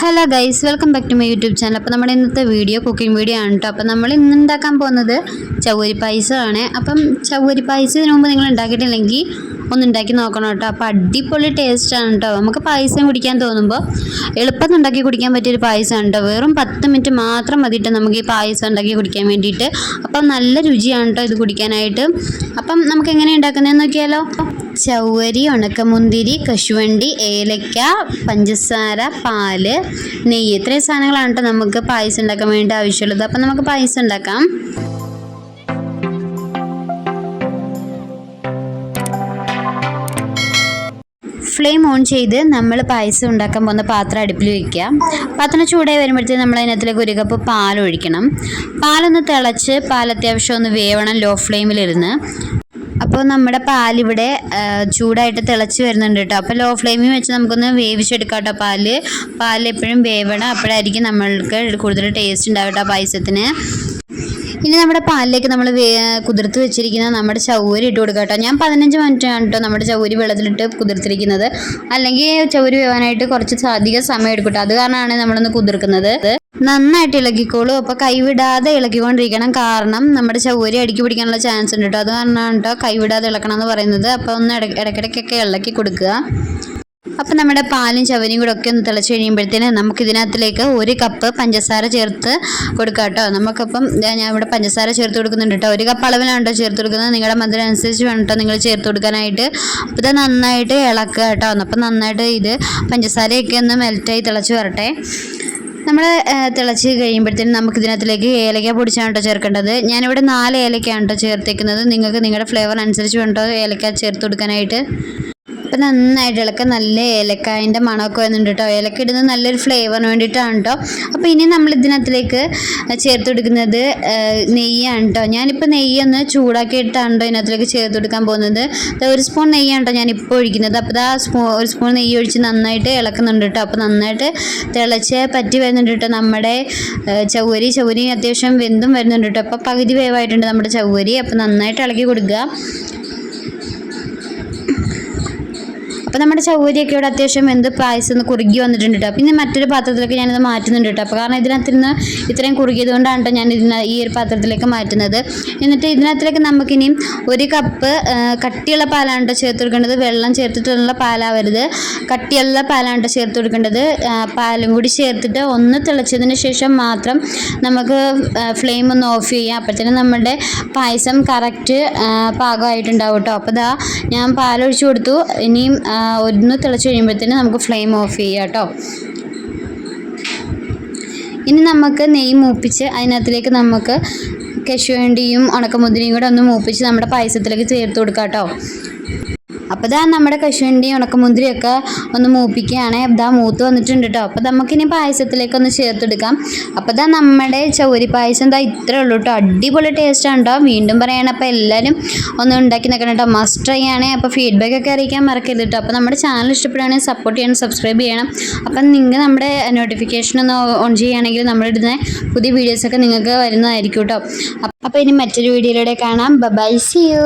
Hello guys, welcome back to my YouTube channel. അപ്പോൾ നമ്മുടെ ഇന്നത്തെ വീഡിയോ കുക്കിംഗ് വീഡിയോ ആണ് കേട്ടോ. അപ്പോൾ നമ്മൾ ഇന്ന് ഉണ്ടാക്കാൻ പോകുന്നത് ചവ്വരി പായസമാണ്. അപ്പം ചവ്വരി പായസത്തിന് മുമ്പ് നിങ്ങൾ ഉണ്ടാക്കിയിട്ടില്ലെങ്കിൽ ഒന്ന് ഉണ്ടാക്കി നോക്കണം കേട്ടോ. അപ്പോൾ അടിപൊളി ടേസ്റ്റാണ് കേട്ടോ. നമുക്ക് പായസം കുടിക്കാൻ തോന്നുമ്പോൾ എളുപ്പത്തിൽ ഉണ്ടാക്കി കുടിക്കാൻ പറ്റിയൊരു പായസമാണ് കേട്ടോ. വെറും 10 മിനിറ്റ് മാത്രം മതിയിട്ട് നമുക്ക് ഈ പായസം ഉണ്ടാക്കി കുടിക്കാൻ വേണ്ടിയിട്ട്. അപ്പം നല്ല രുചിയാണ് കേട്ടോ ഇത് കുടിക്കാനായിട്ട്. അപ്പം നമുക്ക് എങ്ങനെ ഉണ്ടാക്കുന്നതെന്ന് നോക്കിയാലോ. ചവ്വരി, ഉണക്കമുന്തിരി, കശുവണ്ടി, ഏലക്ക, പഞ്ചസാര, പാല്, നെയ്യ്, ഇത്രയും സാധനങ്ങളാണ് കേട്ടോ നമുക്ക് പായസം ഉണ്ടാക്കാൻ വേണ്ടി ആവശ്യമുള്ളത്. അപ്പം നമുക്ക് പായസം ഉണ്ടാക്കാം. ഫ്ലെയിം ഓൺ ചെയ്ത് നമ്മൾ പായസം ഉണ്ടാക്കാൻ പോകുന്ന പാത്രം അടുപ്പിൽ വയ്ക്കുക. പാത്രം ചൂടായി വരുമ്പോഴത്തേക്ക് നമ്മൾ അതിനകത്തിലേക്ക് 1 കപ്പ് പാൽ ഒഴിക്കണം. പാലൊന്ന് തിളച്ച് പാൽ അത്യാവശ്യം ഒന്ന് വേവണം ലോ ഫ്ലെയിമിലിരുന്ന്. അപ്പോൾ നമ്മുടെ പാലിവിടെ ചൂടായിട്ട് തിളച്ച് വരുന്നുണ്ട് കേട്ടോ. അപ്പോൾ ലോ ഫ്ലെയിമിൽ വെച്ച് നമുക്കൊന്ന് വേവിച്ചെടുക്കാം കേട്ടോ. പാൽ എപ്പോഴും വേവണം, അപ്പോഴായിരിക്കും നമ്മൾക്ക് കൂടുതൽ ടേസ്റ്റ് ഉണ്ടാവും കേട്ടോ പായസത്തിന്. ഇനി നമ്മുടെ പാലിലേക്ക് നമ്മൾ കുതിർത്ത് വെച്ചിരിക്കുന്ന നമ്മുടെ ചവ്വരി ഇട്ട് കൊടുക്കാം കേട്ടോ. ഞാൻ 15 മിനിറ്റാണ് കേട്ടോ നമ്മുടെ ചവ്വരി വെള്ളത്തിലിട്ട് കുതിർത്തിരിക്കുന്നത്. അല്ലെങ്കിൽ ചവ്വരി വേവാനായിട്ട് കുറച്ച് അധികം സമയം എടുക്കും കേട്ടോ. അത് കാരണമാണ് നമ്മളൊന്ന് കുതിർക്കുന്നത്. നന്നായിട്ട് ഇളക്കിക്കോളൂ. അപ്പോൾ കൈവിടാതെ ഇളക്കിക്കൊണ്ടിരിക്കണം, കാരണം നമ്മുടെ ചവ്വരി അടുക്കി പിടിക്കാനുള്ള ചാൻസ് ഉണ്ട് കേട്ടോ. അത് കാരണമാണ് കേട്ടോ കൈവിടാതെ ഇളക്കണം എന്ന് പറയുന്നത്. അപ്പോൾ ഒന്ന് ഇടയ്ക്കിടയ്ക്കൊക്കെ ഇളക്കി കൊടുക്കുക. അപ്പം നമ്മുടെ പാലും ചവരിയും കൂടെ ഒക്കെ ഒന്ന് തിളച്ച് കഴിയുമ്പോഴത്തേന് നമുക്കിതിനകത്തിലേക്ക് 1 കപ്പ് പഞ്ചസാര ചേർത്ത് കൊടുക്കാം കേട്ടോ. നമുക്കപ്പം ഞാൻ ഇവിടെ പഞ്ചസാര ചേർത്ത് കൊടുക്കുന്നുണ്ട് കേട്ടോ. 1 കപ്പ് അളവിലാണ് കേട്ടോ ചേർത്ത് കൊടുക്കുന്നത്. നിങ്ങളുടെ മധുരം അനുസരിച്ച് വേണം കേട്ടോ നിങ്ങൾ ചേർത്ത് കൊടുക്കാനായിട്ട്. അപ്പോൾ ഇത് നന്നായിട്ട് ഇളക്കുക കേട്ടോ. അപ്പം നന്നായിട്ട് ഇത് പഞ്ചസാരയൊക്കെ ഒന്ന് മെൽറ്റായി തിളച്ച് വരട്ടെ. നമ്മൾ തിളച്ച് കഴിയുമ്പോഴത്തേനും നമുക്കിതിനകത്തിലേക്ക് ഏലക്ക പൊടിച്ചാണ് കേട്ടോ ചേർക്കേണ്ടത്. ഞാനിവിടെ 4 ഏലക്കയാണ് കേട്ടോ ചേർത്തേക്കുന്നത്. നിങ്ങൾക്ക് നിങ്ങളുടെ ഫ്ലേവർ അനുസരിച്ച് വേണം കേട്ടോ ഏലക്ക ചേർത്ത് കൊടുക്കാനായിട്ട്. അപ്പം നന്നായിട്ട് ഇളക്കുക. നല്ല ഏലക്കായൻ്റെ മണമൊക്കെ വരുന്നുണ്ട് കേട്ടോ. ഏലക്ക ഇടുന്നത് നല്ലൊരു ഫ്ലേവറിന് വേണ്ടിയിട്ടാണ് കേട്ടോ. അപ്പോൾ ഇനി നമ്മൾ ഇതിനകത്തിലേക്ക് ചേർത്ത് കൊടുക്കുന്നത് നെയ്യാണ് കേട്ടോ. ഞാനിപ്പോൾ നെയ്യൊന്ന് ചൂടാക്കിയിട്ടാണ് കേട്ടോ ഇതിനകത്തിലേക്ക് ചേർത്ത് കൊടുക്കാൻ പോകുന്നത്. 1 സ്പൂൺ നെയ്യാണ് കേട്ടോ ഞാനിപ്പോൾ ഒഴിക്കുന്നത്. അപ്പോൾ 1 സ്പൂൺ നെയ്യ് ഒഴിച്ച് നന്നായിട്ട് ഇളക്കുന്നുണ്ട് കേട്ടോ. അപ്പോൾ നന്നായിട്ട് തിളച്ച് പറ്റി വരുന്നുണ്ട് കേട്ടോ നമ്മുടെ ചവ്വരി അത്യാവശ്യം വെന്തും വരുന്നുണ്ട് കേട്ടോ. അപ്പോൾ പകുതി വേവായിട്ടുണ്ട് നമ്മുടെ ചവ്വരി. അപ്പോൾ നന്നായിട്ട് ഇളക്കി കൊടുക്കുക. അപ്പോൾ നമ്മുടെ ചവ്വരിയൊക്കെ ഇവിടെ അത്യാവശ്യം വെന്ത് പായസം ഒന്ന് കുറുകി വന്നിട്ടുണ്ട് കേട്ടോ. പിന്നെ മറ്റൊരു പാത്രത്തിലേക്ക് ഞാനിത് മാറ്റുന്നുണ്ട് കേട്ടോ. അപ്പോൾ കാരണം ഇതിനകത്തിരുന്ന് ഇത്രയും കുറുകിയത് കൊണ്ടാണ് കേട്ടോ ഞാൻ ഈ ഒരു പാത്രത്തിലേക്ക് മാറ്റുന്നത്. എന്നിട്ട് ഇതിനകത്തിലേക്ക് നമുക്കിനിയും 1 കപ്പ് കട്ടിയുള്ള പാലാണ് കേട്ടോ ചേർത്ത് കൊടുക്കേണ്ടത്. വെള്ളം ചേർത്തിട്ടുള്ള പാലാവരുത്, കട്ടിയുള്ള പാലാണ് കേട്ടോ ചേർത്ത് കൊടുക്കേണ്ടത്. പാലും കൂടി ചേർത്തിട്ട് ഒന്ന് തിളച്ചതിന് ശേഷം മാത്രം നമുക്ക് ഫ്ലെയിം ഒന്ന് ഓഫ് ചെയ്യാം. അപ്പോഴത്തേനും നമ്മുടെ പായസം കറക്റ്റ് പാകമായിട്ടുണ്ടാവും കേട്ടോ. അപ്പോൾ ഇതാ ഞാൻ പാലൊഴിച്ച് കൊടുത്തു. ഇനിയും ഒന്ന് തിളച്ച് കഴിയുമ്പോഴത്തേനും നമുക്ക് ഫ്ലെയിം ഓഫ് ചെയ്യാം കേട്ടോ. ഇനി നമുക്ക് നെയ്യ് മൂപ്പിച്ച് അതിനകത്തിലേക്ക് നമുക്ക് കശുവണ്ടിയും ഉണക്കമുന്തിരിയും കൂടെ ഒന്ന് മൂപ്പിച്ച് നമ്മുടെ പായസത്തിലേക്ക് ചേർത്ത് കൊടുക്കാം കേട്ടോ. അപ്പോൾ ഇതാ നമ്മുടെ കശുവണ്ടിയും ഉണക്കമുന്തിരിയൊക്കെ ഒന്ന് മൂപ്പിക്കുകയാണ്. ഇതാ മൂത്ത് വന്നിട്ടുണ്ട് കേട്ടോ. അപ്പോൾ നമുക്കിനി പായസത്തിലേക്ക് ഒന്ന് ചേർത്തെടുക്കാം. അപ്പോൾ ഇതാ നമ്മുടെ ചവ്വരി പായസം ഇതാ ഇത്രേ ഉള്ളൂ കേട്ടോ. അടിപൊളി ടേസ്റ്റാണ് കേട്ടോ. വീണ്ടും പറയണം, അപ്പോൾ എല്ലാവരും ഒന്ന് ഉണ്ടാക്കി നോക്കണം കേട്ടോ. മസ്റ്റ് ട്രൈ ആണ്. അപ്പോൾ ഫീഡ്ബാക്ക് ഒക്കെ അറിയിക്കാൻ മറക്കരുത് കേട്ടോ. അപ്പോൾ നമ്മുടെ ചാനൽ ഇഷ്ടപ്പെടുകയാണെങ്കിൽ സപ്പോർട്ട് ചെയ്യണം, സബ്സ്ക്രൈബ് ചെയ്യണം. അപ്പം നിങ്ങൾ നമ്മുടെ നോട്ടിഫിക്കേഷൻ ഒന്ന് ഓൺ ചെയ്യുകയാണെങ്കിൽ നമ്മളിടുന്ന പുതിയ വീഡിയോസൊക്കെ നിങ്ങൾക്ക് വരുന്നതായിരിക്കും കേട്ടോ. അപ്പോൾ ഇനി മറ്റൊരു വീഡിയോയിലൂടെ കാണാം. Bye, see U.